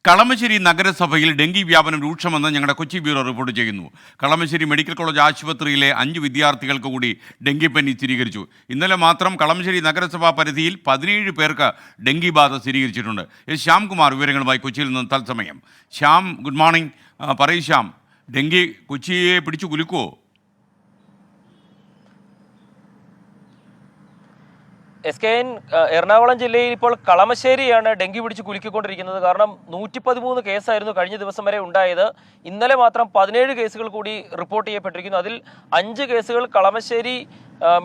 കളമശ്ശേരി നഗരസഭയിൽ ഡെങ്കി വ്യാപനം രൂക്ഷമെന്ന് ഞങ്ങളുടെ കൊച്ചി ബ്യൂറോ റിപ്പോർട്ട് ചെയ്യുന്നു. കളമശ്ശേരി മെഡിക്കൽ കോളേജ് ആശുപത്രിയിലെ 5 വിദ്യാർത്ഥികൾക്ക് കൂടി ഡെങ്കിപ്പനി സ്ഥിരീകരിച്ചു. ഇന്നലെ മാത്രം കളമശ്ശേരി നഗരസഭാ പരിധിയിൽ 17 പേർക്ക് ഡെങ്കി ബാധ സ്ഥിരീകരിച്ചിട്ടുണ്ട്. ശ്യാംകുമാർ വിവരങ്ങളുമായി കൊച്ചിയിൽ നിന്ന് തത്സമയം. Shyam, good morning. പറയൂ ശ്യാം, ഡെങ്കി കൊച്ചിയെ പിടിച്ചു കുലുക്കുവോ? SKN എറണാകുളം ജില്ലയിൽ ഇപ്പോൾ കളമശ്ശേരിയാണ് ഡെങ്കി പിടിച്ച് കുലുക്കിക്കൊണ്ടിരിക്കുന്നത്. കാരണം 113 കേസായിരുന്നു കഴിഞ്ഞ ദിവസം വരെ ഉണ്ടായത്. ഇന്നലെ മാത്രം 17 കേസുകൾ കൂടി റിപ്പോർട്ട് ചെയ്യപ്പെട്ടിരിക്കുന്നു. അതിൽ 5 കേസുകൾ കളമശ്ശേരി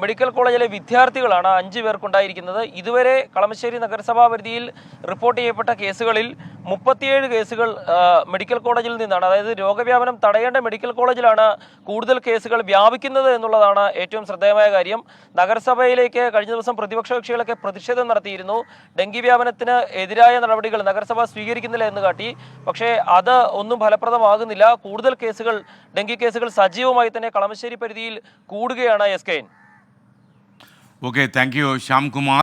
മെഡിക്കൽ കോളേജിലെ വിദ്യാർത്ഥികളാണ് 5 പേർക്കുണ്ടായിരിക്കുന്നത്. ഇതുവരെ കളമശ്ശേരി നഗരസഭാ പരിധിയിൽ റിപ്പോർട്ട് ചെയ്യപ്പെട്ട കേസുകളിൽ 37 കേസുകൾ മെഡിക്കൽ കോളേജിൽ നിന്നാണ്. അതായത് രോഗവ്യാപനം തടയേണ്ട മെഡിക്കൽ കോളേജിലാണ് കൂടുതൽ കേസുകൾ വ്യാപിക്കുന്നത് എന്നുള്ളതാണ് ഏറ്റവും ശ്രദ്ധേയമായ കാര്യം. നഗരസഭയിലേക്ക് കഴിഞ്ഞ ദിവസം പ്രതിപക്ഷ കക്ഷികളൊക്കെ പ്രതിഷേധം നടത്തിയിരുന്നു. ഡെങ്കി വ്യാപനത്തിന് എതിരായ നടപടികൾ നഗരസഭ സ്വീകരിക്കുന്നില്ല എന്ന് കാട്ടി. പക്ഷേ അത് ഒന്നും ഫലപ്രദമാകുന്നില്ല. കൂടുതൽ കേസുകൾ, ഡെങ്കി കേസുകൾ സജീവമായി തന്നെ കളമശ്ശേരി പരിധിയിൽ കൂടുകയാണ്. SKN. Okay, thank you Shyamkumar.